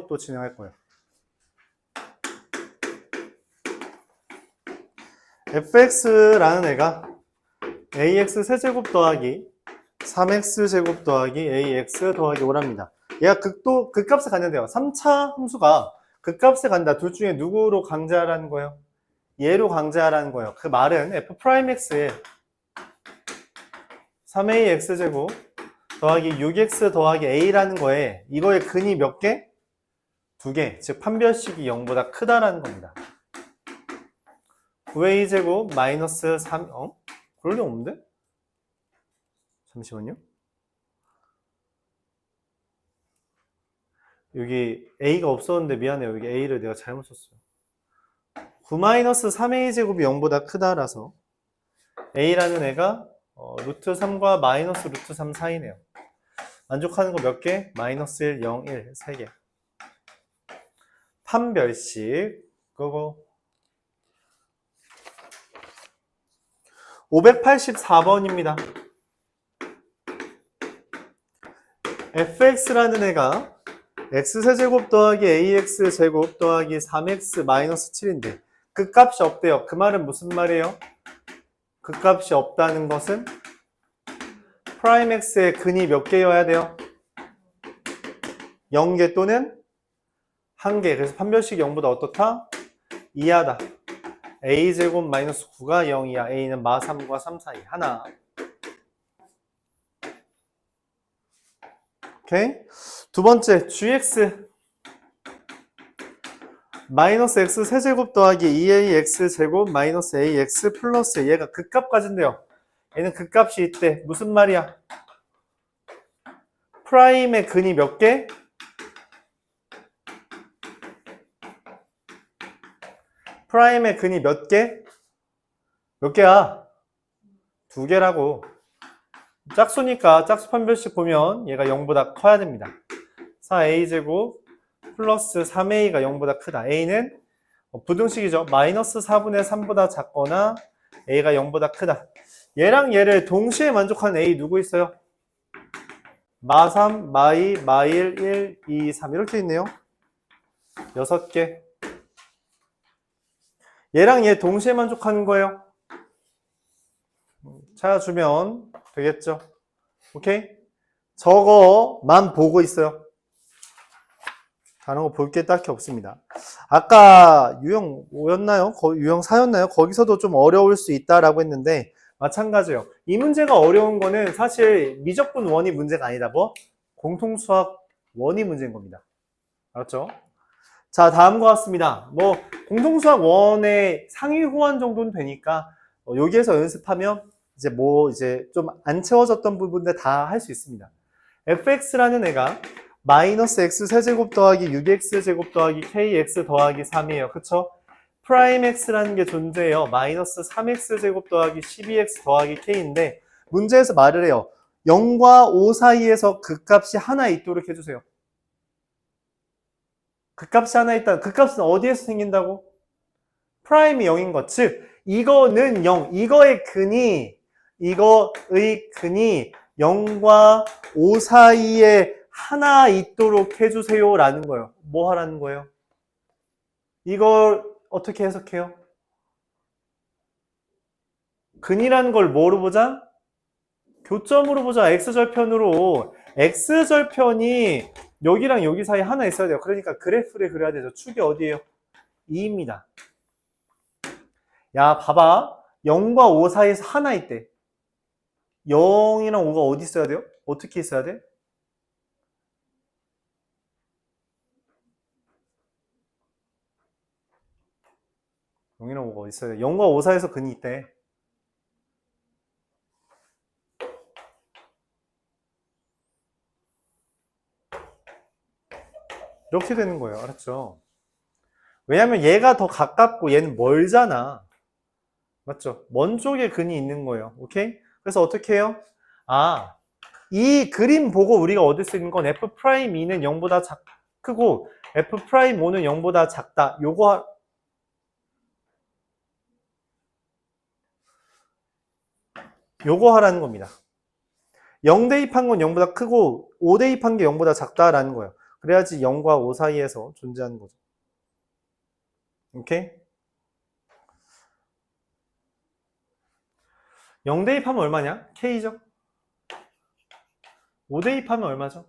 또 진행할 거예요. fx라는 애가 ax 세제곱 더하기 3x 제곱 더하기 ax 더하기 5랍니다. 얘가 극값에 갔는데요. 3차 함수가 극값에 간다. 둘 중에 누구로 강제하라는 거예요? 얘로 강제하라는 거예요. 그 말은 f'x에 3ax 제곱 더하기 6x 더하기 a라는 거에 이거의 근이 몇 개? 2개. 즉 판별식이 0보다 크다라는 겁니다. 9a 제곱 마이너스 3 그럴 리 없는데? 잠시만요. 여기 a가 없었는데 미안해요. 여기 a를 내가 잘못 썼어요. 9-3a 제곱이 0보다 크다라서 a라는 애가 루트 3과 마이너스 루트 3 사이네요. 만족하는 거 몇 개? 마이너스 1, 0, 1, 3개. 판별식 그거 584번입니다. fx라는 애가 x세제곱 더하기 ax제곱 더하기 3x 마이너스 7인데 그 값이 없대요. 그 말은 무슨 말이에요? 그 값이 없다는 것은 프라임 x의 근이 몇 개여야 돼요? 0개 또는 1개. 그래서 판별식이 0보다 어떻다? 이하다. a제곱 마이너스 9가 0이야. a는 마 3과 3 사이. 하나. 오케이. 두 번째, gx 마이너스 x 세제곱 더하기 2ax 제곱 마이너스 ax 플러스 얘가 극값 가진대요. 얘는 극값이 있대. 무슨 말이야? 프라임의 근이 몇 개? 프라임의 근이 몇 개? 몇 개야? 2개라고. 짝수니까 짝수 판별식 보면 얘가 0보다 커야 됩니다. 4a제곱 플러스 3a가 0보다 크다. a는 부등식이죠. 마이너스 4분의 3보다 작거나 a가 0보다 크다. 얘랑 얘를 동시에 만족하는 a 누구 있어요? 마 3, 마 2, 마 1, 1, 2, 3 이렇게 있네요. 6개. 얘랑 얘 동시에 만족하는 거예요. 찾아주면 되겠죠. 오케이? 저거만 보고 있어요. 다른 거 볼 게 딱히 없습니다. 아까 유형 5였나요? 유형 4였나요? 거기서도 좀 어려울 수 있다라고 했는데 마찬가지예요. 이 문제가 어려운 거는 사실 미적분 원이 문제가 아니다. 뭐? 공통수학 원이 문제인 겁니다. 알았죠? 자, 다음과 같습니다. 뭐 공통수학 원의 상위 호환 정도는 되니까 여기에서 연습하면 이제 좀 안 채워졌던 부분들 다 할 수 있습니다. fx라는 애가 마이너스 x 세제곱 더하기 6x 제곱 더하기 kx 더하기 3이에요. 그쵸? 프라임 x라는 게 존재해요. 마이너스 3x 제곱 더하기 12x 더하기 k인데 문제에서 말을 해요. 0과 5 사이에서 그 값이 하나 있도록 해주세요. 그 값이 하나 있다. 그 값은 어디에서 생긴다고? 프라임이 0인 것. 즉 이거는 0. 이거의 근이 0과 5 사이에 하나 있도록 해주세요 라는 거예요. 뭐 하라는 거예요? 이걸 어떻게 해석해요? 근이라는 걸 뭐로 보자? 교점으로 보자. x절편으로. x절편이 여기랑 여기 사이에 하나 있어야 돼요. 그러니까 그래프를 그려야 되죠. 축이 어디예요? 2입니다. 야, 봐봐. 0과 5 사이에서 하나 있대. 0이랑 5가 어디 있어야 돼요? 어떻게 있어야 돼? 0이랑 5가 어디 있어야 돼? 0과 5 사이에서 근이 있대. 이렇게 되는 거예요. 알았죠? 왜냐면 얘가 더 가깝고 얘는 멀잖아. 맞죠? 먼 쪽에 근이 있는 거예요. 오케이? 그래서 어떻게 해요? 이 그림 보고 우리가 얻을 수 있는 건 F'2는 0보다 크고 F'5는 0보다 작다. 요거 하라는 겁니다. 0 대입한 건 0보다 크고 5 대입한 게 0보다 작다라는 거예요. 그래야지 0과 5 사이에서 존재하는 거죠. 오케이? 0 대입하면 얼마냐? K죠? 5 대입하면 얼마죠?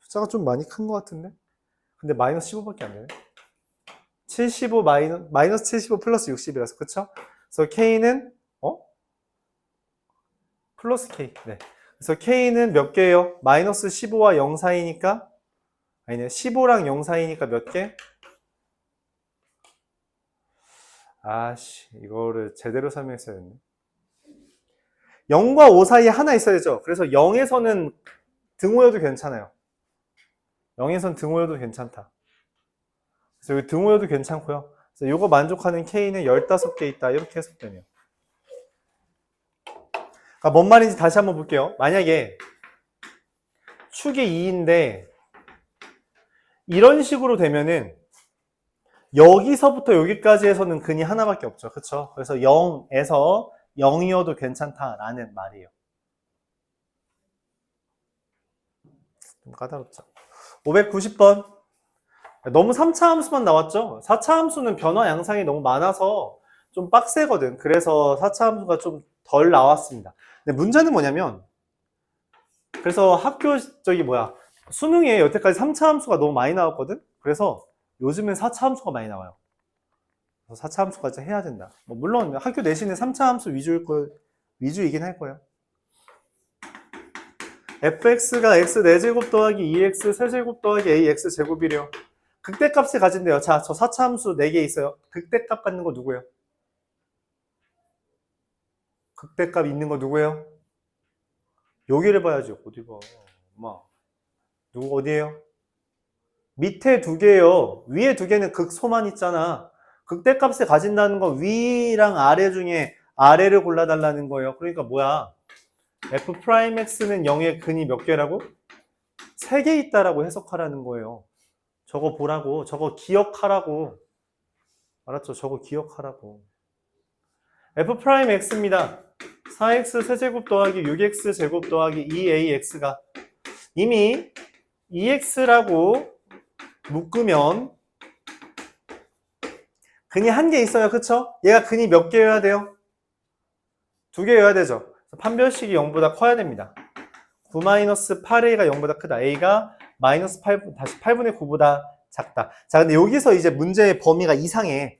숫자가 좀 많이 큰 것 같은데? 근데 마이너스 15밖에 안 되네. 75 마이너스 75 플러스 60이라서, 그쵸? 그래서 K는, 플러스 K. 네. 그래서 K는 몇 개예요? 마이너스 15와 0 사이니까, 아니네. 15랑 0 사이니까 몇 개? 아씨, 이거를 제대로 설명했어야 했네. 0과 5 사이에 하나 있어야죠. 그래서 0에서는 등호여도 괜찮아요. 0에선 등호여도 괜찮다. 그래서 여기 등호여도 괜찮고요. 그래서 이거 만족하는 K는 15개 있다. 이렇게 해석되네요. 그러니까 뭔 말인지 다시 한번 볼게요. 만약에 축이 2인데 이런 식으로 되면은 여기서부터 여기까지 해서는 근이 하나밖에 없죠. 그쵸? 그래서 0에서 0이어도 괜찮다라는 말이에요. 좀 까다롭죠. 590번. 너무 3차 함수만 나왔죠? 4차 함수는 변화 양상이 너무 많아서 좀 빡세거든. 그래서 4차 함수가 좀 덜 나왔습니다. 근데 문제는 뭐냐면, 그래서 수능에 여태까지 3차 함수가 너무 많이 나왔거든? 그래서 요즘엔 4차 함수가 많이 나와요. 그래서 4차 함수까지 해야 된다. 물론 학교 내신은 3차 함수 위주이긴 할 거예요. fx가 x 4제곱 더하기 2x 세제곱 더하기 ax 제곱이래요. 극대값을 가진대요. 자, 저 4차 함수 4개 있어요. 극대값 갖는 거 누구예요? 극대값 있는 거 누구예요? 여기를 봐야지. 어디 봐. 엄마. 누구 어디예요? 밑에 2개예요. 위에 2개는 극소만 있잖아. 극대값을 가진다는 건 위랑 아래 중에 아래를 골라달라는 거예요. 그러니까 뭐야? f'x는 0의 근이 몇 개라고? 3개 있다라고 해석하라는 거예요. 저거 보라고. 저거 기억하라고. 알았죠? 저거 기억하라고. f'x입니다. 4x 세제곱 더하기 6x 제곱 더하기 2ax가 이미 2x라고 묶으면 근이 1개 있어요. 그쵸? 얘가 근이 몇 개여야 돼요? 2개여야 되죠. 판별식이 0보다 커야 됩니다. 9-8a가 0보다 크다. a가 마이너스 8분의 9보다 작다. 자, 근데 여기서 이제 문제의 범위가 이상해.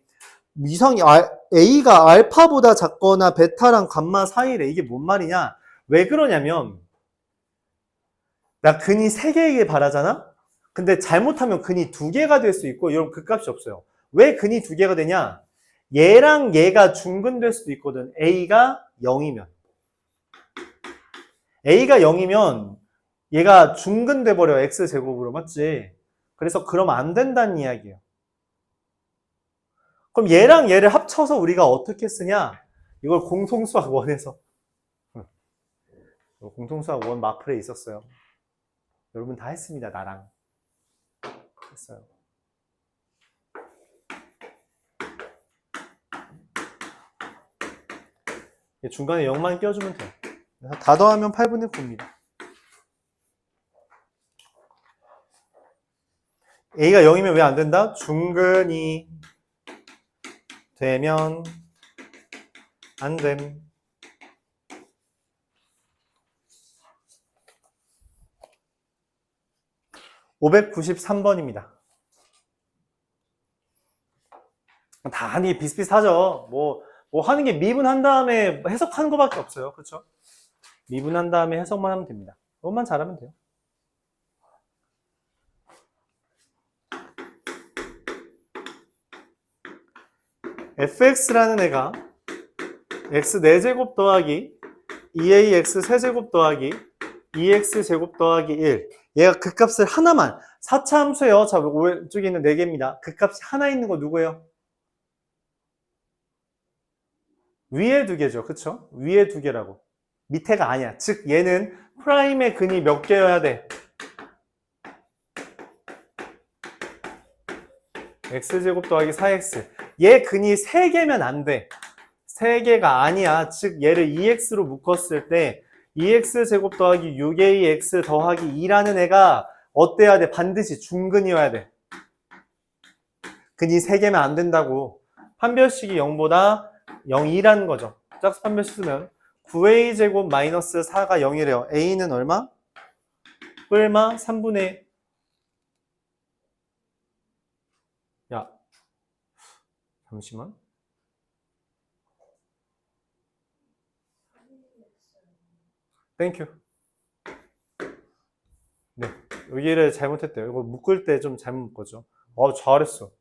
a가 알파보다 작거나 베타랑 감마 사이래. 이게 뭔 말이냐? 왜 그러냐면 나 근이 3개이길 바라잖아? 근데 잘못하면 근이 2개가 될 수 있고 이런 극값이 없어요. 왜 근이 2개가 되냐? 얘랑 얘가 중근될 수도 있거든. a가 0이면. a가 0이면 얘가 중근돼 버려. x제곱으로. 맞지? 그래서 그러면 안 된다는 이야기예요. 그럼 얘랑 얘를 합쳐서 우리가 어떻게 쓰냐? 이걸 공통수학 1에서 공통수학 1 마플에 있었어요. 여러분 다 했습니다. 나랑 했어요. 중간에 0만 껴주면 돼. 다 더하면 8분의 9입니다. a가 0이면 왜 안 된다? 중근이 되면 안 됨. (593번입니다) 다 하는 게 비슷비슷하죠. 뭐 하는 게 미분한 다음에 해석하는 거밖에 없어요. 그렇죠? 미분한 다음에 해석만 하면 됩니다. 그것만 잘하면 돼요. fx라는 애가 x 4제곱 더하기 2ax 세제곱 더하기 2x 제곱 더하기 1. 얘가 극값을 하나만 4차 함수예요. 자, 왼쪽에 있는 4개입니다. 극값이 하나 있는 거 누구예요? 위에 2개죠. 그쵸? 위에 2개라고. 밑에가 아니야. 즉 얘는 프라임의 근이 몇 개여야 돼? x제곱 더하기 4x. 얘 근이 3개면 안 돼. 3개가 아니야. 즉 얘를 2x로 묶었을 때 2x제곱 더하기 6ax 더하기 2라는 애가 어때야 돼? 반드시 중근이어야 돼. 근이 3개면 안 된다고. 판별식이 0보다 0이라는 거죠. 짝수 판별식 쓰면 9a 제곱 마이너스 4가 0이래요. a는 얼마? 뿔마 3분의 야 잠시만. 땡큐. 네, 여기를 잘못했대요. 이거 묶을 때 좀 잘못 묶었죠. 잘했어.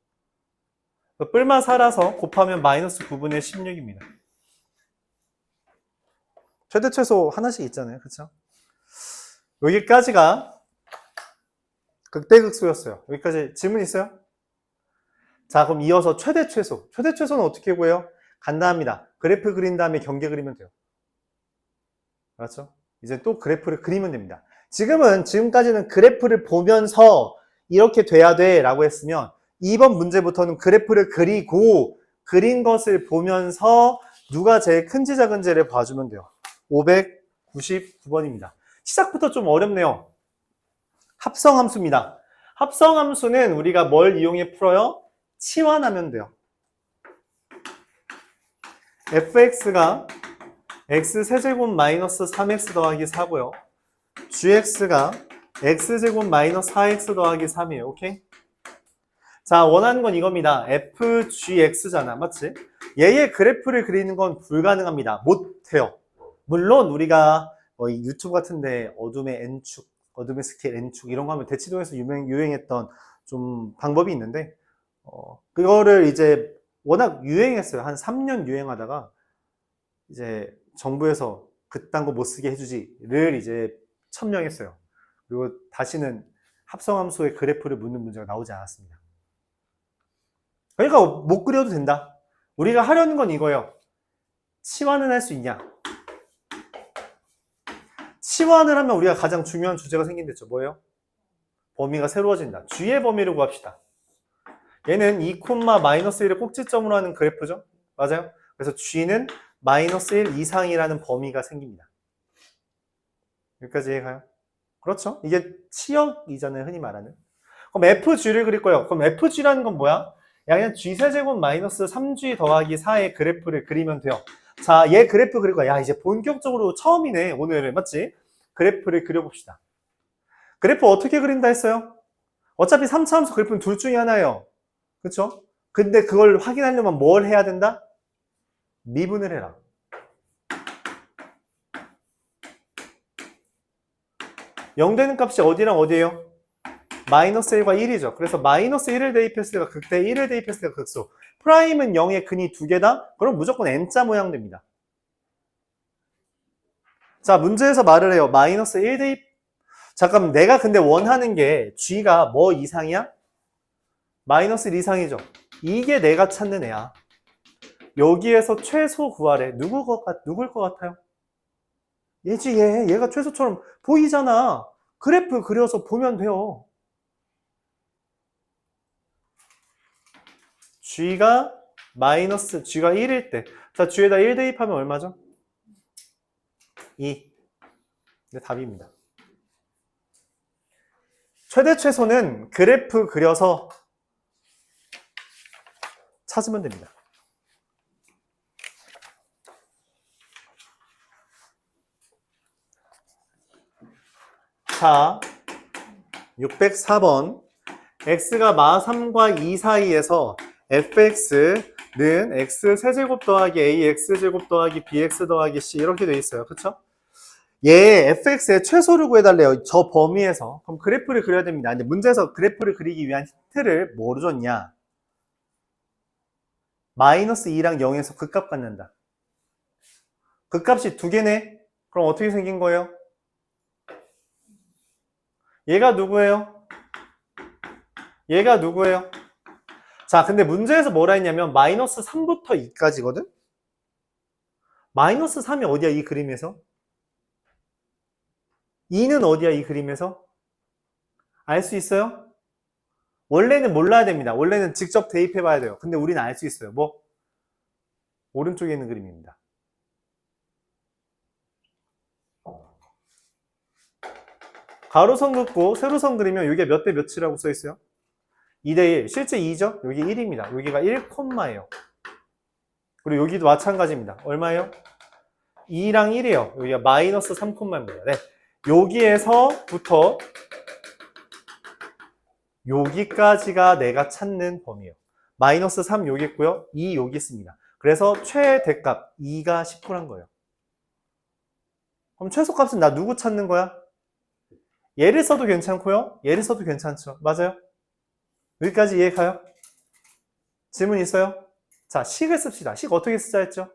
뿔마 4라서 곱하면 마이너스 9분의 16입니다. 최대 최소 하나씩 있잖아요. 그쵸? 여기까지가 극대극소였어요. 여기까지 질문 있어요? 자, 그럼 이어서 최대 최소. 최대 최소는 어떻게 구해요? 간단합니다. 그래프 그린 다음에 경계 그리면 돼요. 알았죠? 이제 또 그래프를 그리면 됩니다. 지금까지는 그래프를 보면서 이렇게 돼야 돼 라고 했으면 2번 문제부터는 그래프를 그리고 그린 것을 보면서 누가 제일 큰지 작은지를 봐주면 돼요. 599번입니다. 시작부터 좀 어렵네요. 합성함수입니다. 합성함수는 우리가 뭘 이용해 풀어요? 치환하면 돼요. fx가 x세제곱 마이너스 3x 더하기 4고요. gx가 x제곱 마이너스 4x 더하기 3이에요. 오케이? 자, 원하는 건 이겁니다. fgx잖아. 맞지? 얘의 그래프를 그리는 건 불가능합니다. 못해요. 물론 우리가 이 유튜브 같은데 어둠의 n축, 어둠의 스케일 n축 이런 거 하면 대치동에서 유행했던 좀 방법이 있는데 그거를 이제 워낙 유행했어요. 한 3년 유행하다가 이제 정부에서 그딴 거 못 쓰게 해주지를 이제 천명했어요. 그리고 다시는 합성함수의 그래프를 묻는 문제가 나오지 않았습니다. 그러니까 못 그려도 된다. 우리가 하려는 건 이거예요. 치환은 할 수 있냐? 치환을 하면 우리가 가장 중요한 주제가 생긴댔죠. 뭐예요? 범위가 새로워진다. g의 범위를 구합시다. 얘는 2, 마이너스 1을 꼭지점으로 하는 그래프죠. 맞아요? 그래서 g는 마이너스 1 이상이라는 범위가 생깁니다. 여기까지 이해가요? 그렇죠? 이게 치역이잖아요. 흔히 말하는. 그럼 fg를 그릴 거예요. 그럼 fg라는 건 뭐야? 그냥 g세제곱 마이너스 3g 더하기 4의 그래프를 그리면 돼요. 자, 얘 그래프 그릴 거야. 야, 이제 본격적으로 처음이네. 오늘은. 맞지? 그래프를 그려봅시다. 그래프 어떻게 그린다 했어요? 어차피 3차 함수 그래프는 둘 중에 하나예요. 그쵸? 근데 그걸 확인하려면 뭘 해야 된다? 미분을 해라. 영 되는 값이 어디랑 어디예요? 마이너스 1과 1이죠. 그래서 마이너스 1을 대입했을 때가 극대, 1을 대입했을 때가 극소. 프라임은 0의 근이 2개다? 그럼 무조건 n자 모양 됩니다. 자, 문제에서 말을 해요. 마이너스 1 대입. 잠깐만, 내가 근데 원하는 게 g가 뭐 이상이야? 마이너스 1 이상이죠. 이게 내가 찾는 애야. 여기에서 최소 구하래. 누굴 것 같아요? 얘지, 얘. 얘가 최소처럼 보이잖아. 그래프 그려서 보면 돼요. g가 g가 1일 때. 자, g에다 1 대입하면 얼마죠? 2. 네, 답입니다. 최대 최소는 그래프 그려서 찾으면 됩니다. 자, 604번. x가 마 3과 2 사이에서 fx는 x세제곱 더하기 ax제곱 더하기 bx 더하기 c 이렇게 돼 있어요. 그쵸? 얘 fx의 최소를 구해달래요. 저 범위에서. 그럼 그래프를 그려야 됩니다. 근데 문제에서 그래프를 그리기 위한 힌트를 뭐로 줬냐? 마이너스 2랑 0에서 극값 갖는다. 극값이 두 개네? 그럼 어떻게 생긴 거예요? 얘가 누구예요? 얘가 누구예요? 자, 근데 문제에서 뭐라 했냐면 마이너스 3부터 2까지거든? 마이너스 3이 어디야 이 그림에서? 2는 어디야 이 그림에서? 알 수 있어요? 원래는 몰라야 됩니다. 원래는 직접 대입해 봐야 돼요. 근데 우리는 알 수 있어요. 뭐? 오른쪽에 있는 그림입니다. 가로선 긋고 세로선 그리면 이게 몇 대 몇이라고 써 있어요? 2대 1. 실제 2죠? 여기 1입니다. 여기가 1콤마예요. 그리고 여기도 마찬가지입니다. 얼마예요? 2랑 1이에요. 여기가 마이너스 3콤마입니다. 네. 여기에서부터 여기까지가 내가 찾는 범위예요. 마이너스 3 여기 있고요. 2 여기 있습니다. 그래서 최대값 2가 19란 거예요. 그럼 최소값은 나 누구 찾는 거야? 얘를 써도 괜찮고요. 얘를 써도 괜찮죠. 맞아요? 여기까지 이해 가요? 질문 있어요? 자, 식을 씁시다. 식 어떻게 쓰자 했죠?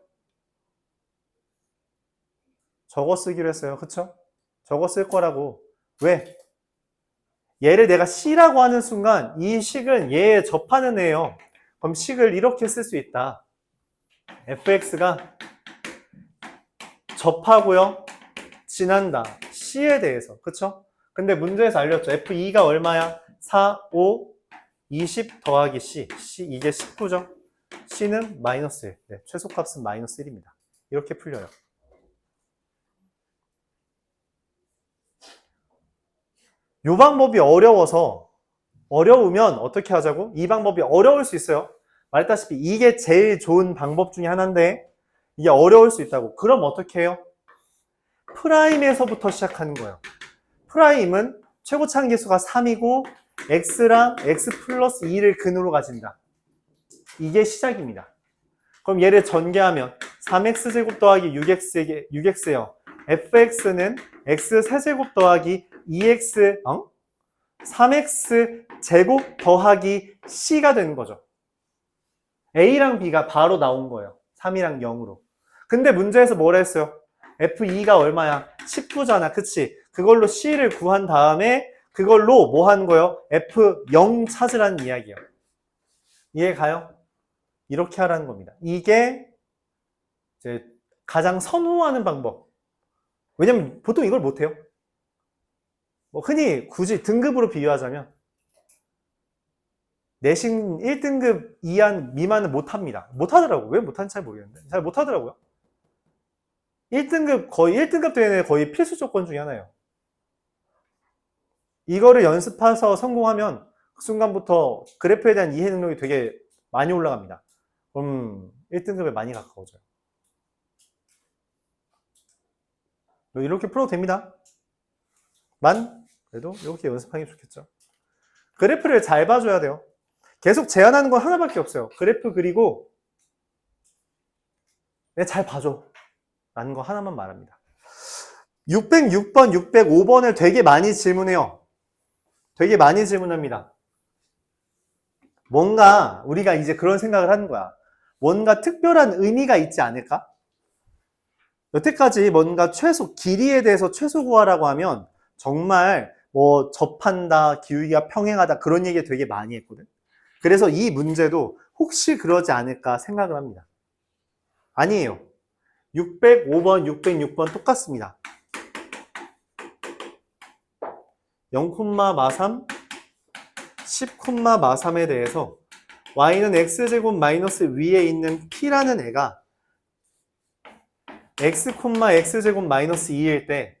저거 쓰기로 했어요. 그쵸? 저거 쓸 거라고. 왜? 얘를 내가 C라고 하는 순간 이 식은 얘에 접하는 애예요. 그럼 식을 이렇게 쓸 수 있다. fx가 접하고요. 지난다. C에 대해서. 그쵸? 근데 문제에서 알렸죠. f2가 얼마야? 4, 5, 20 더하기 C. 이게 19죠? C는 마이너스 1. 네, 최소값은 마이너스 1입니다. 이렇게 풀려요. 이 방법이 어려우면 어떻게 하자고? 이 방법이 어려울 수 있어요. 말했다시피 이게 제일 좋은 방법 중에 하나인데 이게 어려울 수 있다고. 그럼 어떻게 해요? 프라임에서부터 시작하는 거예요. 프라임은 최고차항계수가 3이고 x랑 x 플러스 2를 근으로 가진다. 이게 시작입니다. 그럼 얘를 전개하면 3x제곱 더하기 6x예요. fx는 x 세제곱 더하기 2x 3x 제곱 더하기 c가 되는 거죠. a랑 b가 바로 나온 거예요. 3이랑 0으로. 근데 문제에서 뭐라 했어요? f2가 얼마야? 19잖아. 그치? 그걸로 c를 구한 다음에 그걸로 뭐 하는 거예요? f0 찾으라는 이야기예요. 이해 가요? 이렇게 하라는 겁니다. 이게 이제 가장 선호하는 방법. 왜냐면 보통 이걸 못해요. 뭐 흔히 굳이 등급으로 비유하자면 내신 1등급 이한 미만은 못합니다. 못하더라고요. 왜 못하는지 잘 모르겠는데. 잘 못하더라고요. 1등급, 거의 1등급 되는 거의 필수 조건 중에 하나예요. 이거를 연습해서 성공하면 그 순간부터 그래프에 대한 이해 능력이 되게 많이 올라갑니다. 그럼 1등급에 많이 가까워져요. 이렇게 풀어도 됩니다. 그래도 이렇게 연습하는 게 좋겠죠. 그래프를 잘 봐줘야 돼요. 계속 제한하는 건 하나밖에 없어요. 그래프 그리고 내가 잘 봐줘 라는 거 하나만 말합니다. 606번, 605번을 되게 많이 질문해요. 되게 많이 질문합니다. 뭔가 우리가 이제 그런 생각을 하는 거야. 뭔가 특별한 의미가 있지 않을까? 여태까지 뭔가 길이에 대해서 최소 구하라고 하면 정말 뭐 접한다, 기울기가 평행하다 그런 얘기 되게 많이 했거든. 그래서 이 문제도 혹시 그러지 않을까 생각을 합니다. 아니에요. 605번, 606번 똑같습니다. 0,마삼, 10,마삼에 대해서 y는 x제곱 마이너스 위에 있는 p라는 애가 x, x제곱 마이너스 2일 때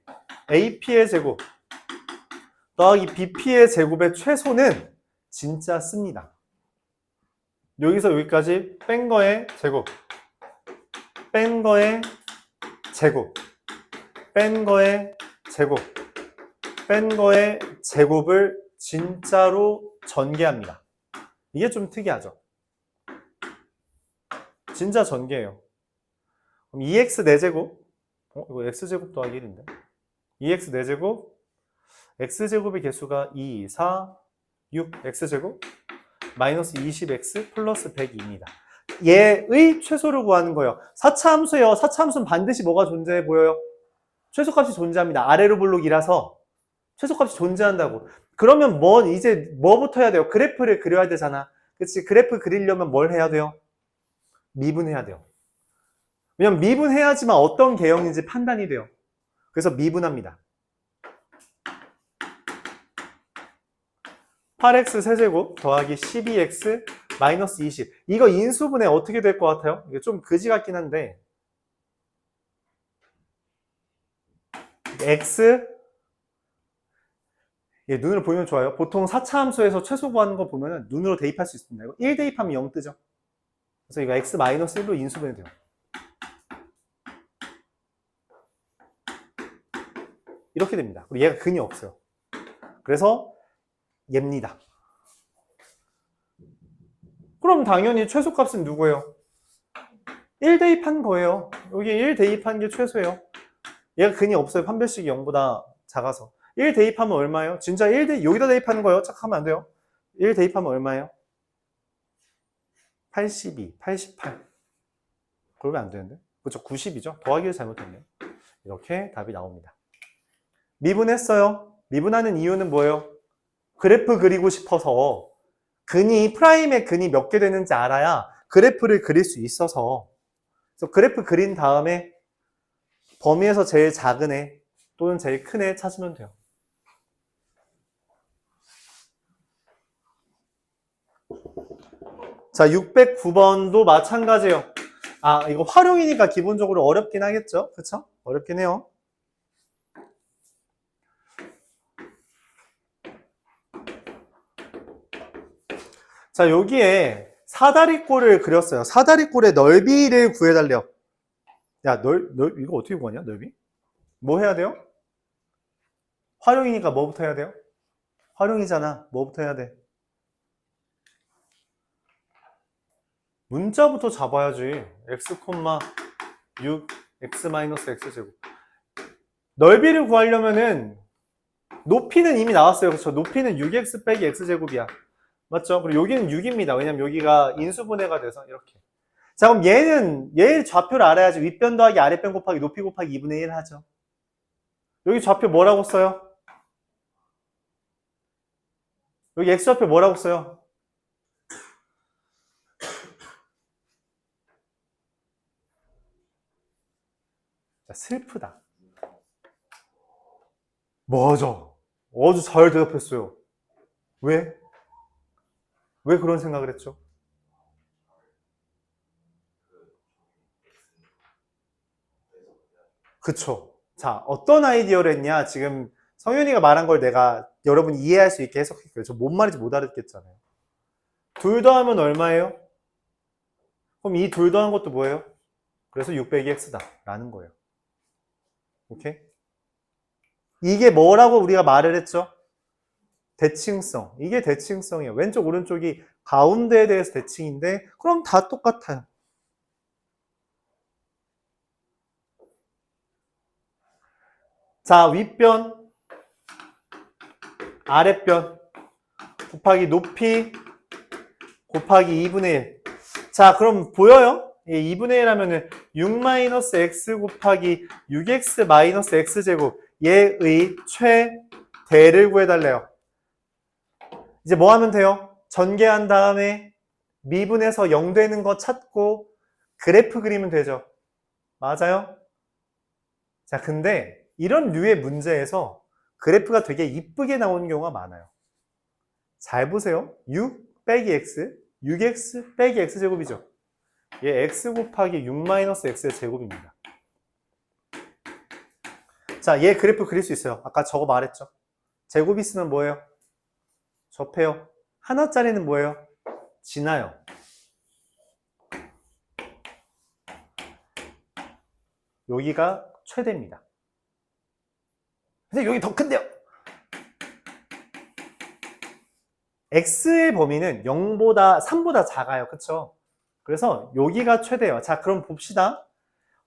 ap의 제곱 더하기 bp의 제곱의 최소는 진짜 씁니다. 여기서 여기까지 뺀 거의 제곱, 뺀 거의 제곱, 뺀 거의 제곱, 뺀 거의 제곱을 진짜로 전개합니다. 이게 좀 특이하죠? 진짜 전개예요. 그럼 2x 4제곱, 이거 x제곱 더하기 1인데 2x 4제곱, x제곱의 개수가 2, 4, 6, x제곱 마이너스 20x 플러스 102입니다. 얘의 최소를 구하는 거예요. 4차 함수예요. 4차 함수는 반드시 뭐가 존재해 보여요? 최소값이 존재합니다. 아래로 블록이라서 최소값이 존재한다고. 그러면 이제 뭐부터 해야 돼요? 그래프를 그려야 되잖아. 그치? 그래프 그리려면 뭘 해야 돼요? 미분해야 돼요. 왜냐면 미분해야지만 어떤 개형인지 판단이 돼요. 그래서 미분합니다. 8x 세제곱 더하기 12x 마이너스 20. 이거 인수분해 어떻게 될 것 같아요? 이게 좀 그지 같긴 한데 x 예, 눈으로 보면 좋아요. 보통 4차 함수에서 최소 구하는 거 보면은 눈으로 대입할 수 있습니다. 이거 1 대입하면 0 뜨죠. 그래서 이거 x-1로 인수분해 돼요. 이렇게 됩니다. 그리고 얘가 근이 없어요. 그래서 얘입니다. 그럼 당연히 최소값은 누구예요? 1 대입한 거예요. 여기 1 대입한 게 최소예요. 얘가 근이 없어요. 판별식이 0보다 작아서. 1 대입하면 얼마예요? 진짜 여기다 대입하는 거예요. 착하면 안 돼요. 1 대입하면 얼마예요? 82, 88. 그러면 안 되는데? 그렇죠. 90이죠. 더하기를 잘못했네요. 이렇게 답이 나옵니다. 미분했어요. 미분하는 이유는 뭐예요? 그래프 그리고 싶어서 프라임의 근이 몇 개 되는지 알아야 그래프를 그릴 수 있어서. 그래서 그래프 그린 다음에 범위에서 제일 작은 애 또는 제일 큰 애 찾으면 돼요. 자, 609번도 마찬가지예요. 아, 이거 활용이니까 기본적으로 어렵긴 하겠죠? 그쵸? 어렵긴 해요. 자, 여기에 사다리꼴을 그렸어요. 사다리꼴의 넓이를 구해달래요. 야, 이거 어떻게 구하냐, 넓이? 뭐 해야 돼요? 활용이니까 뭐부터 해야 돼요? 활용이잖아. 뭐부터 해야 돼? 문자부터 잡아야지. x, 6, x-x제곱. 넓이를 구하려면은 높이는 이미 나왔어요. 그렇죠? 높이는 6x 빼기 x제곱이야. 맞죠? 그리고 여기는 6입니다. 왜냐면 여기가 인수분해가 돼서 이렇게. 자, 그럼 얘 좌표를 알아야지. 윗변 더하기 아랫변 곱하기 높이 곱하기 2분의 1 하죠. 여기 좌표 뭐라고 써요? 여기 x좌표 뭐라고 써요? 자, 슬프다. 맞아. 아주 잘 대답했어요. 왜? 왜 그런 생각을 했죠? 그쵸. 자, 어떤 아이디어를 했냐? 지금 성현이가 말한 걸 내가 여러분이 이해할 수 있게 해석할게요. 저 뭔 말인지 못 알아듣겠잖아요. 둘 더하면 얼마예요? 그럼 이 둘 더한 것도 뭐예요? 그래서 6 빼기 x다 라는 거예요. 오케이? 이게 뭐라고 우리가 말을 했죠? 대칭성. 이게 대칭성이에요. 왼쪽 오른쪽이 가운데에 대해서 대칭인데 그럼 다 똑같아요. 자, 윗변 아랫변 곱하기 높이 곱하기 2분의 1. 자, 그럼 보여요? 2분의 1 하면은 6-x 곱하기 6x-x제곱 얘의 최대를 구해달래요. 이제 뭐 하면 돼요? 전개한 다음에 미분해서 0 되는 거 찾고 그래프 그리면 되죠. 맞아요? 자, 근데 이런 류의 문제에서 그래프가 되게 이쁘게 나오는 경우가 많아요. 잘 보세요. 6 빼기 x, 6x 빼기 x제곱이죠. 얘 x 곱하기 6-x의 제곱입니다. 자, 얘 그래프 그릴 수 있어요. 아까 저거 말했죠. 제곱이 있으면 뭐예요? 접해요. 하나짜리는 뭐예요? 지나요. 여기가 최대입니다. 근데 여기 더 큰데요? x의 범위는 0보다 3보다 작아요. 그쵸? 그래서 여기가 최대예요. 자, 그럼 봅시다.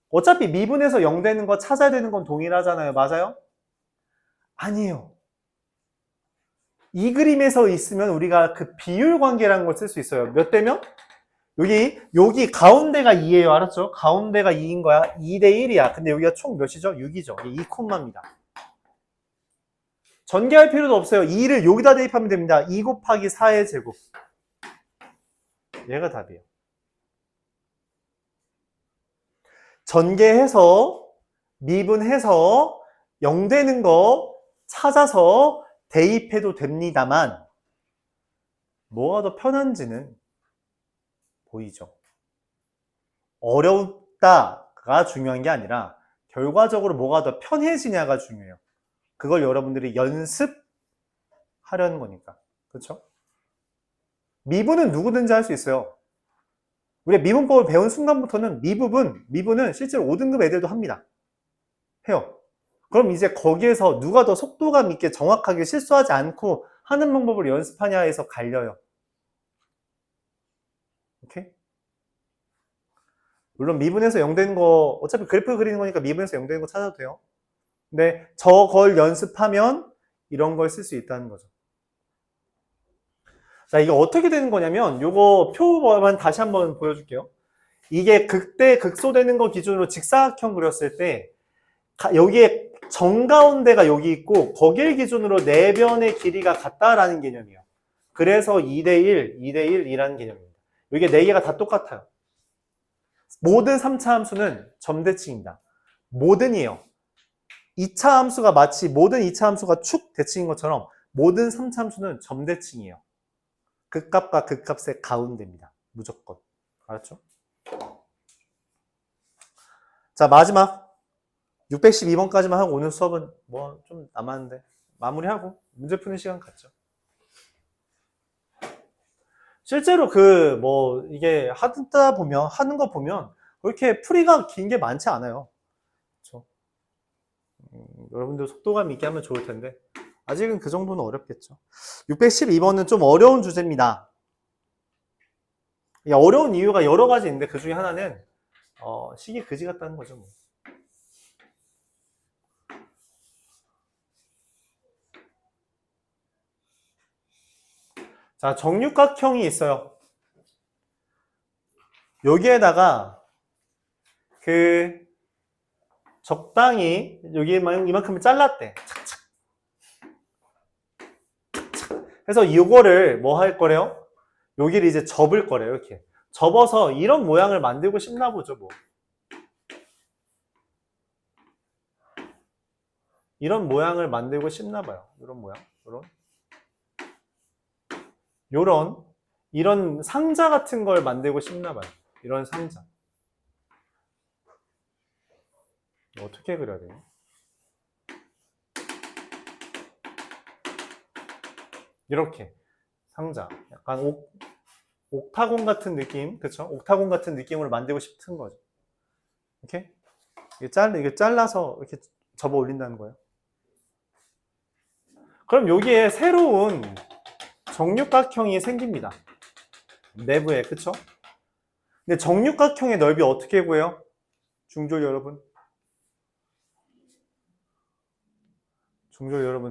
어차피 미분해서 0 되는 거 찾아야 되는 건 동일하잖아요. 맞아요? 아니에요. 이 그림에서 있으면 우리가 그 비율 관계라는 걸 쓸 수 있어요. 몇 대면? 여기 가운데가 2예요. 알았죠? 가운데가 2인 거야. 2대 1이야. 근데 여기가 총 몇이죠? 6이죠. 2 콤마입니다. 전개할 필요도 없어요. 2를 여기다 대입하면 됩니다. 2 곱하기 4의 제곱. 얘가 답이에요. 전개해서 미분해서 0 되는 거 찾아서 대입해도 됩니다만 뭐가 더 편한지는 보이죠. 어렵다가 중요한 게 아니라 결과적으로 뭐가 더 편해지냐가 중요해요. 그걸 여러분들이 연습 하려는 거니까. 그렇죠? 미분은 누구든지 할 수 있어요. 우리가 미분법을 배운 순간부터는 미분은 실제로 5등급 애들도 합니다. 해요. 그럼 이제 거기에서 누가 더 속도감 있게 정확하게 실수하지 않고 하는 방법을 연습하냐 해서 갈려요. 오케이? 물론 미분에서 0 되는 거 어차피 그래프 그리는 거니까 미분에서 0 되는 거 찾아도 돼요. 근데 저걸 연습하면 이런 걸 쓸 수 있다는 거죠. 자, 이게 어떻게 되는 거냐면 요거 표만 다시 한번 보여줄게요. 이게 극대 극소되는 거 기준으로 직사각형 그렸을 때 여기에 정가운데가 여기 있고 거길 기준으로 네 변의 길이가 같다라는 개념이에요. 그래서 2대1, 2대1이라는 개념입니다. 이게 네 개가 다 똑같아요. 모든 3차 함수는 점대칭입니다. 모든이에요. 2차 함수가 마치 모든 2차 함수가 축 대칭인 것처럼 모든 3차 함수는 점대칭이에요. 극값과 극값의 가운데입니다. 무조건. 알았죠? 자, 마지막 612번까지만 하고 오늘 수업은 뭐 좀 남았는데 마무리하고 문제 푸는 시간 갖죠. 실제로 이게 하는 거 보면 그렇게 풀이가 긴 게 많지 않아요. 그렇죠? 여러분들 속도감 있게 하면 좋을 텐데 아직은 그 정도는 어렵겠죠. 612번은 좀 어려운 주제입니다. 어려운 이유가 여러 가지 있는데 그 중에 하나는 식이 그지 같다는 거죠. 뭐. 자, 정육각형이 있어요. 여기에다가 적당히 여기 이만큼을 잘랐대. 착착. 그래서 이거를 뭐 할 거래요? 여기를 이제 접을 거래요. 이렇게 접어서 이런 모양을 만들고 싶나 보죠. 뭐 이런 모양을 만들고 싶나 봐요. 이런 모양, 이런 상자 같은 걸 만들고 싶나 봐요. 이런 상자. 어떻게 그려야 돼요? 이렇게 상자, 약간 옥타곤 같은 느낌, 그쵸? 옥타곤 같은 느낌으로 만들고 싶은 거죠. 이렇게 이게 잘라서 이렇게 접어 올린다는 거예요. 그럼 여기에 새로운 정육각형이 생깁니다. 내부에, 그쵸? 근데 정육각형의 넓이 어떻게 구해요? 중졸 여러분.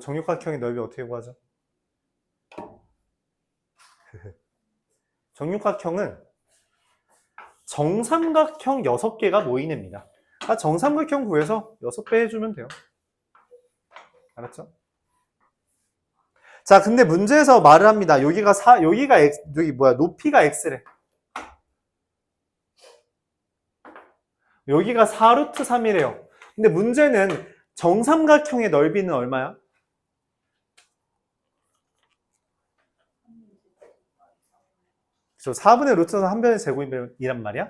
정육각형의 넓이 어떻게 구하죠? 정육각형은 정삼각형 6개가 모인 애입니다. 정삼각형 구해서 6배 해주면 돼요. 알았죠? 자, 근데 문제에서 말을 합니다. 높이가 x래. 여기가 4루트 3이래요. 근데 문제는 정삼각형의 넓이는 얼마야? 그래서 4분의 루트는 한 변의 제곱이란 말이야?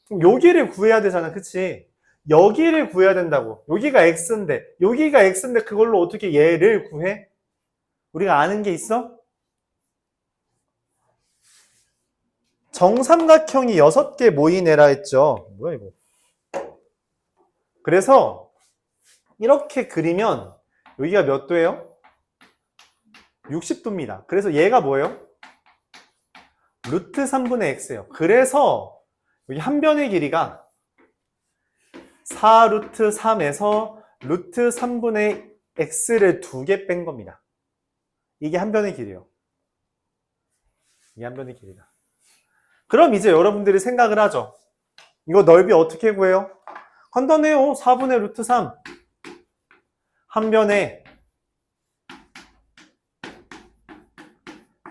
그럼 여기를 구해야 되잖아, 그치? 여기를 구해야 된다고. 여기가 x인데 그걸로 어떻게 얘를 구해? 우리가 아는 게 있어? 정삼각형이 6개 모인 애라 했죠. 뭐야 이거? 그래서 이렇게 그리면 여기가 몇 도예요? 60도입니다. 그래서 얘가 뭐예요? 루트 3분의 x예요. 그래서 여기 한 변의 길이가 4루트 3에서 루트 3분의 x를 2개 뺀 겁니다. 이게 한 변의 길이에요. 이게 한 변의 길이다. 그럼 이제 여러분들이 생각을 하죠. 이거 넓이 어떻게 구해요? 간단해요. 4분의 루트 3 한 변의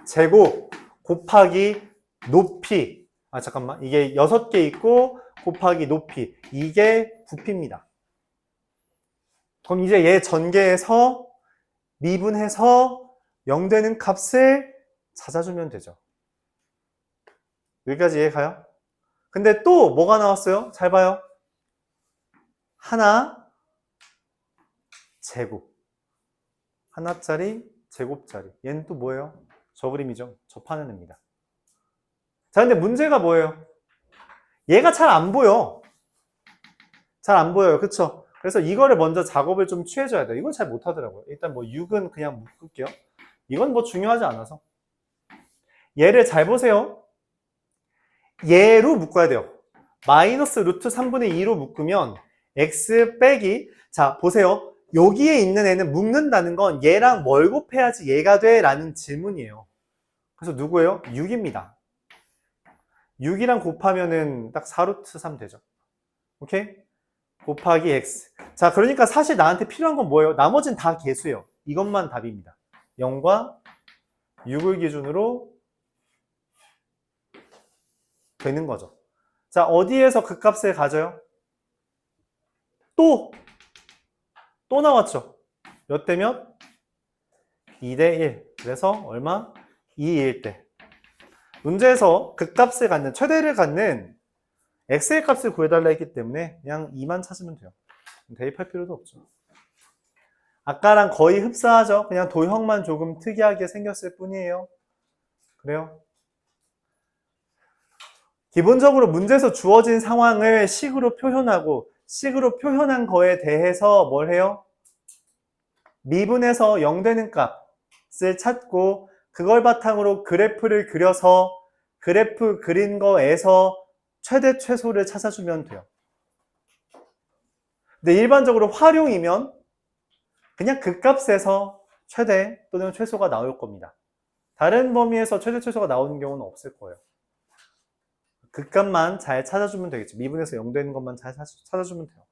제곱 곱하기 높이. 잠깐만. 이게 6개 있고 곱하기 높이. 이게 부피입니다. 그럼 이제 얘 전개해서 미분해서 0 되는 값을 찾아주면 되죠. 여기까지 이해 가요? 근데 또 뭐가 나왔어요? 잘 봐요. 하나 제곱. 하나짜리 제곱자리. 얘는 또 뭐예요? 저 그림이죠. 접하는 애입니다. 자, 근데 문제가 뭐예요? 얘가 잘 안 보여. 잘 안 보여요. 그쵸? 그래서 이거를 먼저 작업을 좀 취해줘야 돼요. 이걸 잘 못하더라고요. 일단 뭐 6은 그냥 묶을게요. 이건 뭐 중요하지 않아서. 얘를 잘 보세요. 얘로 묶어야 돼요. 마이너스 루트 3분의 2로 묶으면 x 빼기, 자 보세요. 여기에 있는 애는 묶는다는 건 얘랑 뭘 곱해야지 얘가 돼? 라는 질문이에요. 그래서 누구예요? 6입니다. 6이랑 곱하면은 딱 4루트 3 되죠. 오케이? 곱하기 x. 자, 그러니까 사실 나한테 필요한 건 뭐예요? 나머지는 다 개수예요. 이것만 답입니다. 0과 6을 기준으로 되는 거죠. 자, 어디에서 그 값을 가져요? 또 나왔죠. 몇 대 몇? 2대 1. 그래서 얼마? 2일 때. 문제에서 그 값을 갖는, 최대를 갖는 x의 값을 구해달라 했기 때문에 그냥 2만 찾으면 돼요. 대입할 필요도 없죠. 아까랑 거의 흡사하죠. 그냥 도형만 조금 특이하게 생겼을 뿐이에요. 그래요? 기본적으로 문제에서 주어진 상황을 식으로 표현하고 식으로 표현한 거에 대해서 뭘 해요? 미분에서 0 되는 값을 찾고 그걸 바탕으로 그래프를 그려서 그래프 그린 거에서 최대 최소를 찾아주면 돼요. 근데 일반적으로 활용이면 그냥 그 값에서 최대 또는 최소가 나올 겁니다. 다른 범위에서 최대 최소가 나오는 경우는 없을 거예요. 그 값만 잘 찾아주면 되겠죠. 미분에서 0 되는 것만 잘 찾아주면 돼요.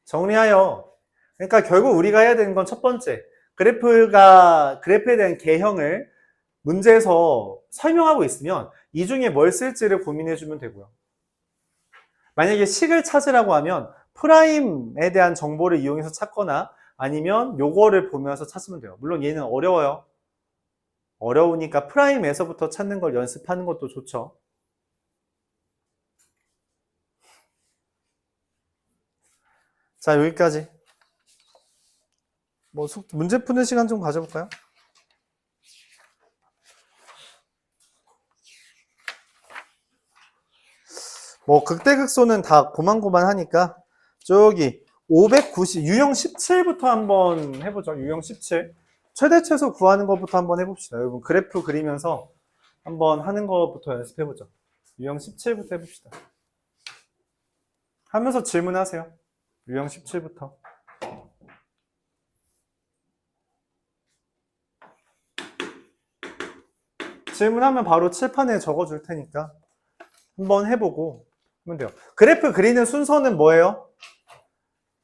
정리하여. 그러니까 결국 우리가 해야 되는 건 첫 번째, 그래프에 대한 개형을 문제에서 설명하고 있으면 이 중에 뭘 쓸지를 고민해 주면 되고요. 만약에 식을 찾으라고 하면 프라임에 대한 정보를 이용해서 찾거나 아니면 요거를 보면서 찾으면 돼요. 물론 얘는 어려워요. 어려우니까 프라임에서부터 찾는 걸 연습하는 것도 좋죠. 자, 여기까지. 뭐 문제 푸는 시간 좀 가져볼까요? 뭐 극대극소는 다 고만고만하니까 저기 590 유형 17부터 한번 해보죠. 유형 17 최대 최소 구하는 것부터 한번 해봅시다. 여러분 그래프 그리면서 한번 하는 것부터 연습해보죠. 유형 17부터 해봅시다. 하면서 질문하세요. 유형 17부터. 질문하면 바로 칠판에 적어줄 테니까 한번 해보고 하면 돼요. 그래프 그리는 순서는 뭐예요?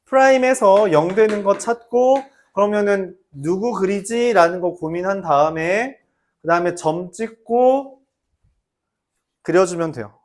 프라임에서 0 되는 거 찾고 그러면은 누구 그리지? 라는 거 고민한 다음에 그 다음에 점 찍고 그려주면 돼요.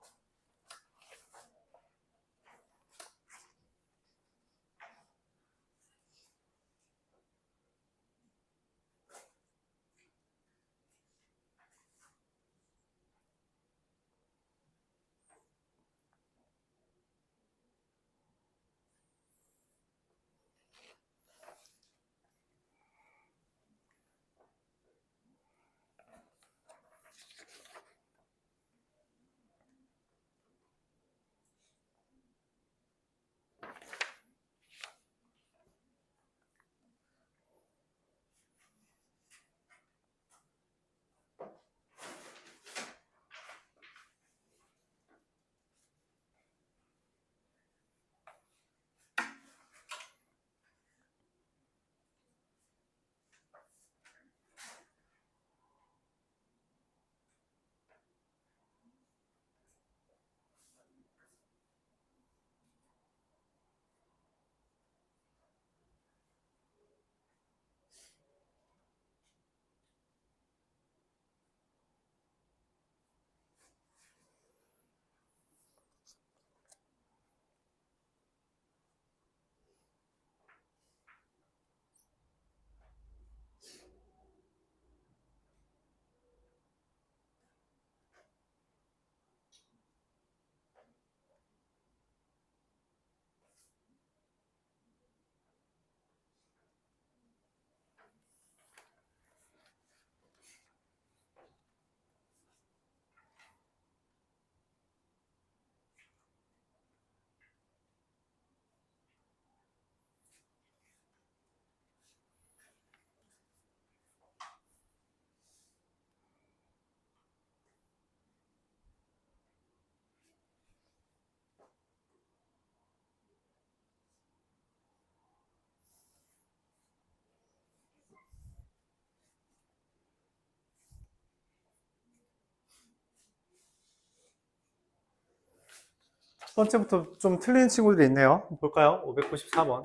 10번째부터 좀 틀린 친구들이 있네요. 볼까요? 594번.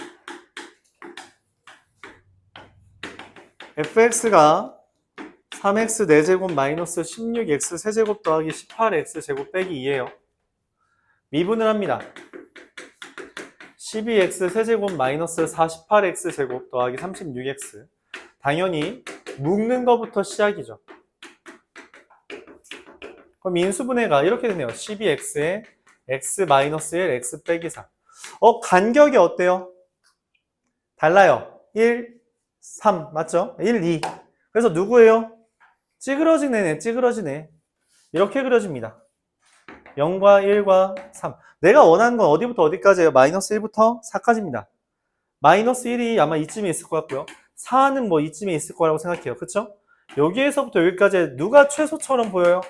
fx가 3x 4제곱 마이너스 16x 세제곱 더하기 18x 제곱 빼기 2예요. 미분을 합니다. 12x 세제곱 마이너스 48x 제곱 더하기 36x. 당연히 묶는 것부터 시작이죠. 그럼 인수분해가 이렇게 되네요. 12x에 x 마이너스 1, x 빼기 4. 간격이 어때요? 달라요. 1, 3 맞죠? 1, 2. 그래서 누구예요? 찌그러지네. 찌그러지네. 이렇게 그려집니다. 0과 1과 3. 내가 원하는 건 어디부터 어디까지예요? 마이너스 1부터 4까지입니다. 마이너스 1이 아마 이쯤에 있을 것 같고요. 4는 뭐 이쯤에 있을 거라고 생각해요. 그쵸? 여기에서부터 여기까지 누가 최소처럼 보여요?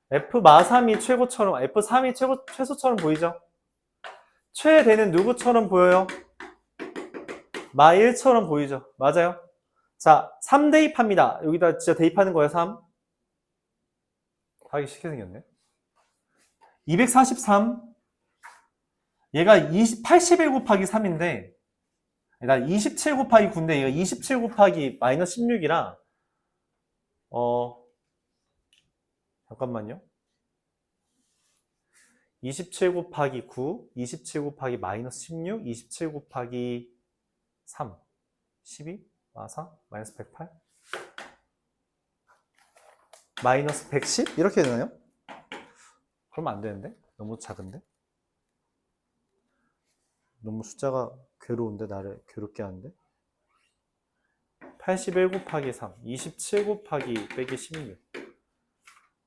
F-3이 최고처럼, F3이 최소처럼 보이죠? 최대는 누구처럼 보여요? 마1처럼 보이죠? 맞아요? 자, 3 대입합니다. 여기다 진짜 대입하는 거예요, 3. 하기 쉽게 생겼네. 243. 얘가 81 곱하기 3인데, 나 27 곱하기 9인데, 얘가 27 곱하기 마이너스 16이라, 잠깐만요. 27 곱하기 9, 27 곱하기 마이너스 16, 27 곱하기 3, 12, 4, 마이너스 108, 마이너스 110? 이렇게 되나요? 그러면 안 되는데? 너무 작은데? 너무 숫자가 괴로운데? 나를 괴롭게 하는데? 81 곱하기 3, 27 곱하기 빼기 16,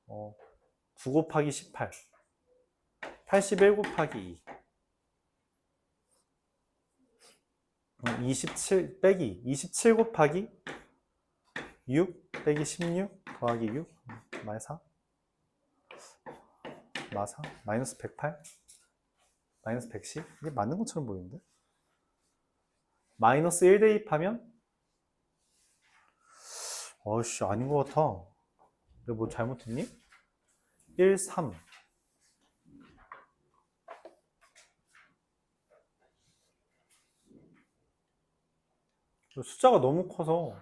9 곱하기 18, 81 곱하기 2, 27 빼기 27 곱하기 6 빼기 16 더하기 6 마이너스 4 마이너스 108 마이너스 110. 이게 맞는 것처럼 보이는데? 마이너스 1 대입하면 어이씨 아닌 것 같아. 내가 뭐 잘못했니? 1, 3 숫자가 너무 커서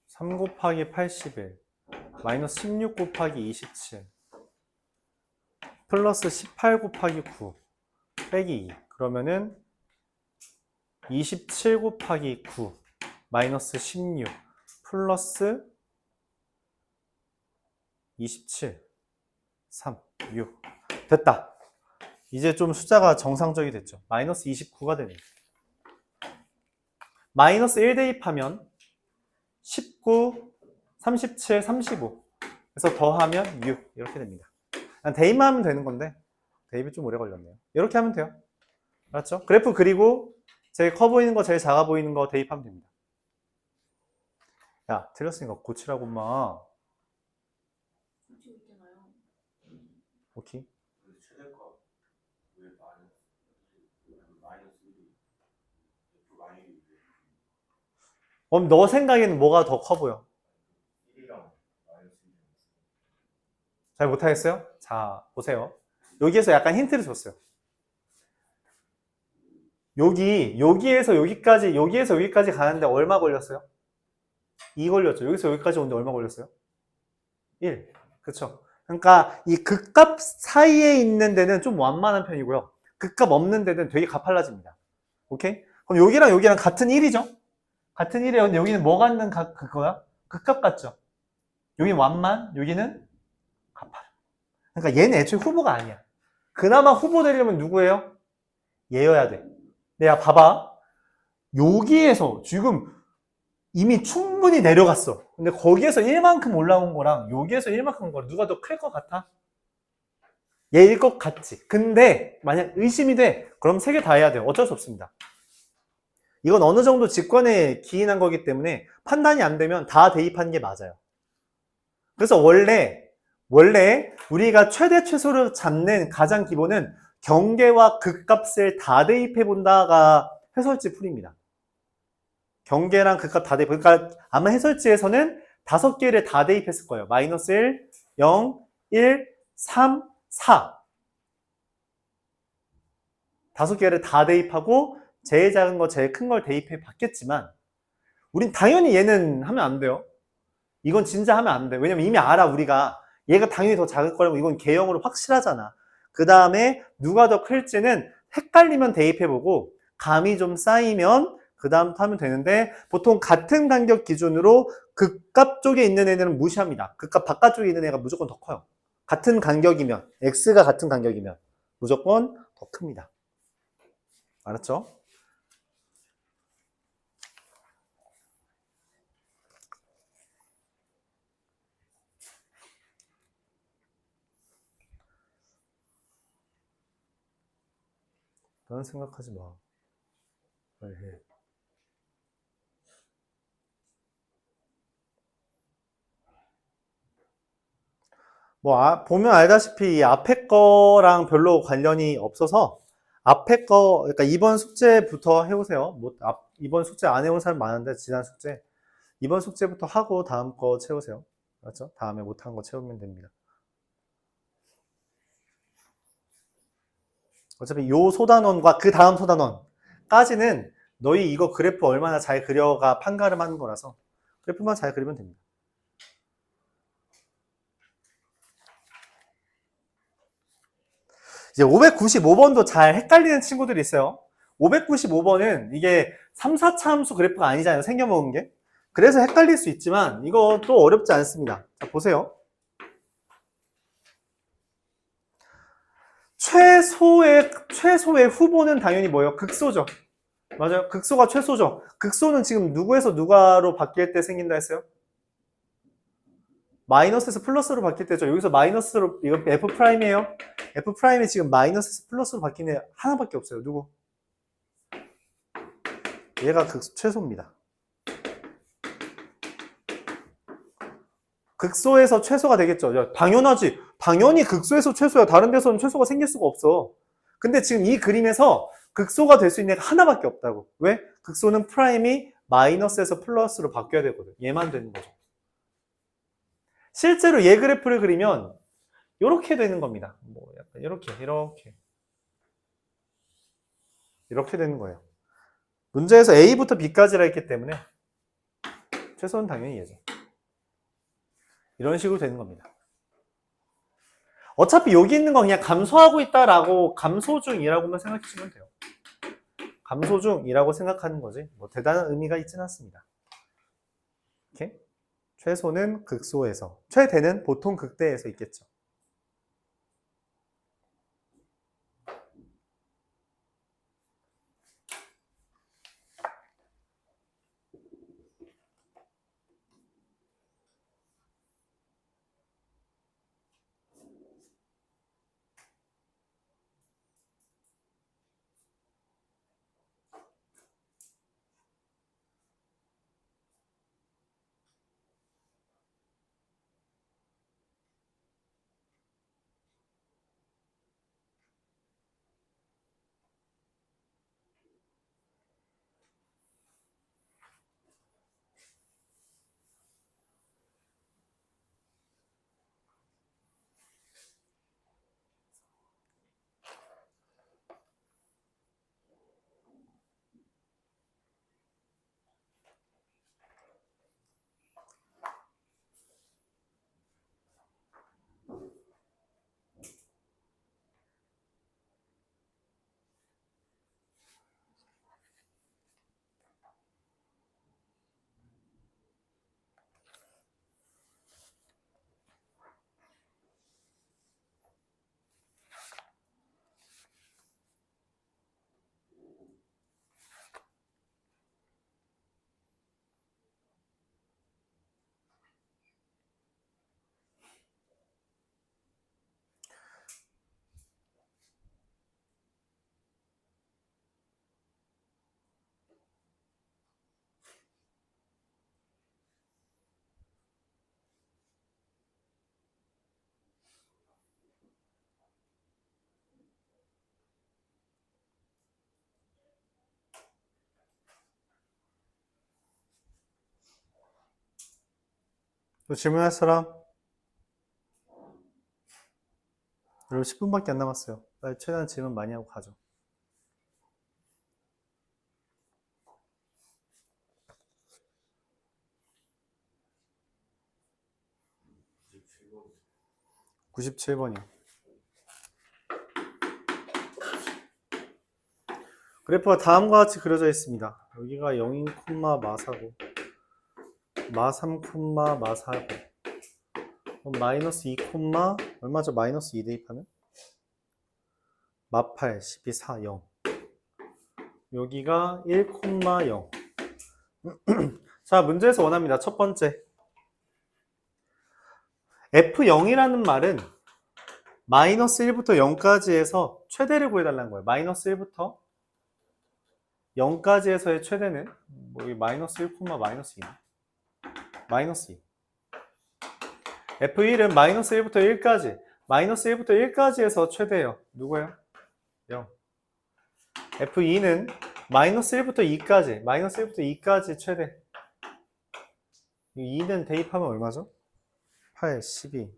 3 곱하기 81 마이너스 16 곱하기 27 플러스 18 곱하기 9 빼기 2 그러면은 27 곱하기 9 마이너스 16 플러스 27 3 6 됐다. 이제 좀 숫자가 정상적이 됐죠. 마이너스 29가 되네요. 마이너스 1 대입하면 19, 37, 35 그래서 더하면 6 이렇게 됩니다. 대입만 하면 되는 건데 대입이 좀 오래 걸렸네요. 이렇게 하면 돼요. 알았죠? 그래프 그리고 제일 커 보이는 거 제일 작아 보이는 거 대입하면 됩니다. 야 틀렸으니까 고치라고 엄마. 오케이. 그럼 너 생각에는 뭐가 더 커 보여? 잘 못하겠어요? 자, 보세요. 여기에서 약간 힌트를 줬어요. 여기에서 여기까지 가는데 얼마 걸렸어요? 2 걸렸죠. 여기서 여기까지 오는데 얼마 걸렸어요? 1. 그쵸? 그러니까 이 극값 사이에 있는 데는 좀 완만한 편이고요. 극값 없는 데는 되게 가팔라집니다. 오케이? 그럼 여기랑 같은 1이죠? 같은 1이에요. 근데 여기는 뭐 갖는 그거야? 극값 같죠? 여기는 완만, 여기는 가팔. 그러니까 얘는 애초에 후보가 아니야. 그나마 후보 되려면 누구예요? 얘여야 돼. 내가 봐봐. 여기에서 지금 이미 충분히 내려갔어. 근데 거기에서 1만큼 올라온 거랑 여기에서 1만큼 온 거랑 누가 더 클 것 같아? 얘일 것 같지. 근데 만약 의심이 돼. 그럼 3개 다 해야 돼요. 어쩔 수 없습니다. 이건 어느 정도 직관에 기인한 거기 때문에 판단이 안 되면 다 대입하는 게 맞아요. 그래서 원래 우리가 최대 최소를 잡는 가장 기본은 경계와 극값을 다 대입해 본다가 해설지 풀입니다. 경계랑 극값 다 대입. 그러니까 아마 해설지에서는 5개를 다 대입했을 거예요. 마이너스 1, 0, 1, 3, 4. 5개를 다 대입하고 제일 작은 거, 제일 큰 걸 대입해 봤겠지만 우린 당연히 얘는 하면 안 돼요. 이건 진짜 하면 안 돼. 왜냐면 이미 알아, 우리가. 얘가 당연히 더 작을 거라고. 이건 개형으로 확실하잖아. 그 다음에 누가 더 클지는 헷갈리면 대입해보고 감이 좀 쌓이면 그 다음부터 하면 되는데 보통 같은 간격 기준으로 극값 쪽에 있는 애들은 무시합니다. 극값 바깥쪽에 있는 애가 무조건 더 커요. 같은 간격이면, x가 같은 간격이면 무조건 더 큽니다. 알았죠? 너는 생각하지 마. 빨리 해. 보면 알다시피 이 앞에 거랑 별로 관련이 없어서 앞에 거, 그러니까 이번 숙제부터 해오세요. 이번 숙제 안 해온 사람 많은데, 지난 숙제. 이번 숙제부터 하고 다음 거 채우세요. 맞죠? 다음에 못한 거 채우면 됩니다. 어차피 요 소단원과 그 다음 소단원까지는 너희 이거 그래프 얼마나 잘 그려가 판가름하는 거라서 그래프만 잘 그리면 됩니다. 이제 595번도 잘 헷갈리는 친구들이 있어요. 595번은 이게 3, 4차 함수 그래프가 아니잖아요. 생겨먹은 게. 그래서 헷갈릴 수 있지만 이것도 어렵지 않습니다. 자, 보세요. 최소의 후보는 당연히 뭐예요? 극소죠. 맞아요. 극소가 최소죠. 극소는 지금 누구에서 누가로 바뀔 때 생긴다 했어요? 마이너스에서 플러스로 바뀔 때죠. 여기서 마이너스로, 이거 F'이에요. F'이 지금 마이너스에서 플러스로 바뀌는 애 하나밖에 없어요. 누구? 얘가 최소입니다. 극소에서 최소가 되겠죠. 야, 당연하지. 당연히 극소에서 최소야. 다른 데서는 최소가 생길 수가 없어. 근데 지금 이 그림에서 극소가 될 수 있는 애가 하나밖에 없다고. 왜? 극소는 프라임이 마이너스에서 플러스로 바뀌어야 되거든. 얘만 되는 거죠. 실제로 얘 그래프를 그리면 이렇게 되는 겁니다. 약간 이렇게 되는 거예요. 문제에서 A부터 B까지라 했기 때문에 최소는 당연히 얘죠. 이런 식으로 되는 겁니다. 어차피 여기 있는 건 그냥 감소하고 있다라고 감소 중이라고만 생각하시면 돼요. 감소 중이라고 생각하는 거지 대단한 의미가 있지는 않습니다. 이렇게 최소는 극소에서, 최대는 보통 극대에서 있겠죠. 또 질문할 사람? 여러분 10분밖에 안 남았어요. 빨리 최대한 질문 많이 하고 가죠. (97번이요) 그래프가 다음과 같이 그려져 있습니다. 여기가 0인 콤마 마사고 마3 콤마 마사고 그럼 마이너스 2 콤마 얼마죠? 마이너스 2 대입하면? 마8 12 4 0 여기가 1 콤마 0 자, 문제에서 원합니다. 첫 번째 F0이라는 말은 마이너스 1부터 0까지 해서 최대를 구해달라는 거예요. 마이너스 1부터 0까지 해서의 최대는 뭐 여기 마이너스 1 콤마 마이너스 2 마이너스 2 F1은 마이너스 1부터 1까지 마이너스 1부터 1까지 해서 최대예요. 누구예요? 0 F2는 마이너스 1부터 2까지 마이너스 1부터 2까지 최대 2는 대입하면 얼마죠? 8, 12,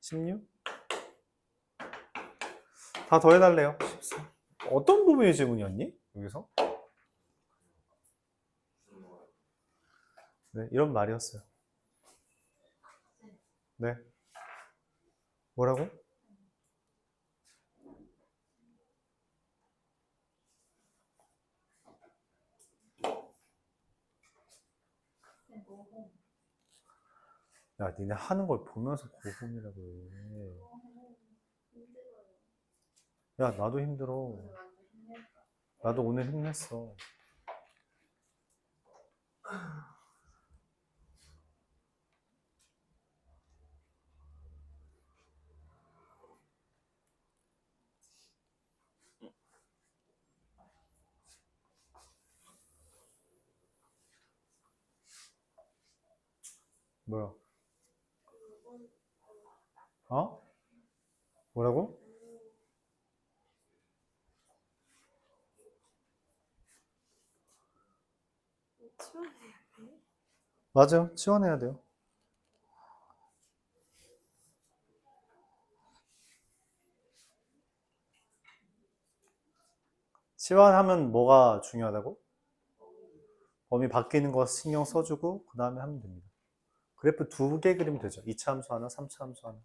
16? 다 더해달래요. 14. 어떤 부분이 질문이었니? 여기서? 네, 이런 말이었어요. 네. 뭐라고? 야, 니네 하는 걸 보면서 고분이라고 해. 야, 나도 힘들어. 나도 오늘 힘냈어. 뭐야? 어? 뭐라고? 맞아요. 지원해야 돼요. 치환하면 뭐가 중요하다고? 범위 바뀌는 거 신경 써주고 그 다음에 하면 됩니다. 그래프 2개 그리면 되죠. 2차 함수 하나, 3차 함수 하나.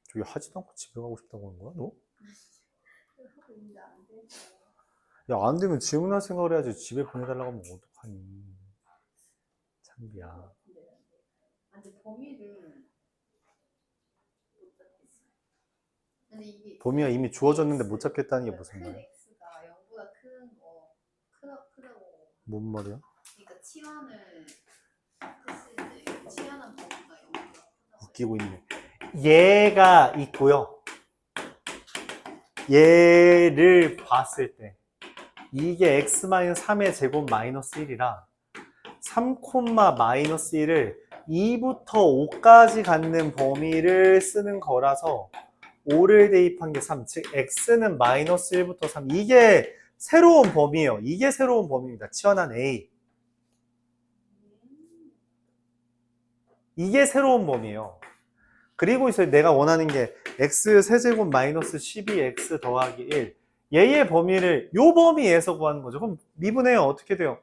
저기 하지도 않고 집에 가고 싶다고 하는 거야, 너? 야, 안 되면 질문할 생각을 해야지. 집에 보내달라고 하면 어떡하니. 참비야. 범위가 이미 주어졌는데 못 잡겠다는 게 무슨 말이야? x가 0보다 큰 거, 크다고. 뭔 말이야? 그러니까 치환을 했을 때 치환한 범위가 0보다 크다고. 웃기고 있네. 얘가 있고요. 얘를 봤을 때 이게 x-3의 제곱 마이너스 1이라 3, 마이너스 1을 2부터 5까지 갖는 범위를 쓰는 거라서 5를 대입한 게 3, 즉 x는 마이너스 1부터 3. 이게 새로운 범위예요. 이게 새로운 범위입니다. 치환한 a. 이게 새로운 범위예요. 그리고 이제 내가 원하는 게 x 세제곱 마이너스 12x 더하기 1. 얘의 범위를 요 범위에서 구하는 거죠. 그럼 미분해요. 어떻게 돼요?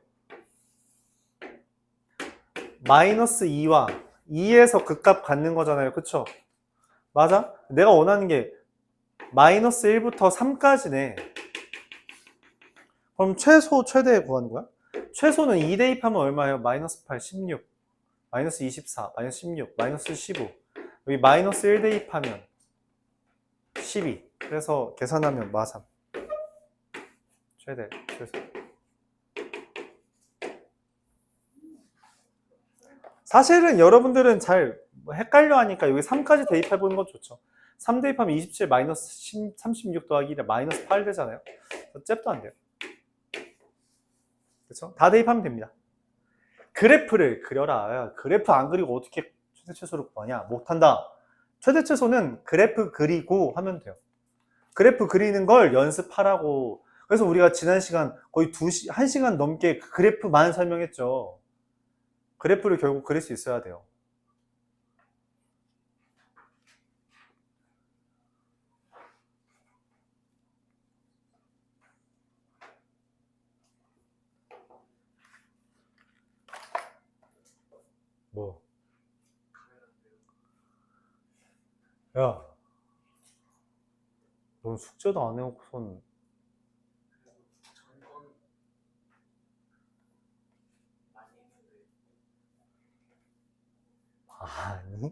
마이너스 2와 2에서 극값 갖는 거잖아요. 그쵸? 맞아? 내가 원하는 게 마이너스 1부터 3까지네. 그럼 최소, 최대 구하는 거야? 최소는 2 대입하면 얼마예요? 마이너스 8, 16, 마이너스 24, 마이너스 16, 마이너스 15. 여기 마이너스 1 대입하면 12. 그래서 계산하면 마3. 최대, 최소. 사실은 여러분들은 잘 헷갈려 하니까 여기 3까지 대입해보는 건 좋죠. 3 대입하면 27 마이너스 36 더하기 1에 마이너스 8 되잖아요. 잽도 안 돼요. 그렇죠? 다 대입하면 됩니다. 그래프를 그려라. 그래프 안 그리고 어떻게 최대 최소를 구하냐? 못한다. 최대 최소는 그래프 그리고 하면 돼요. 그래프 그리는 걸 연습하라고. 그래서 우리가 지난 시간 거의 1시간 넘게 그래프만 설명했죠. 그래프를 결국 그릴 수 있어야 돼요. 뭐? 야, 넌 숙제도 안 해놓고선 아니?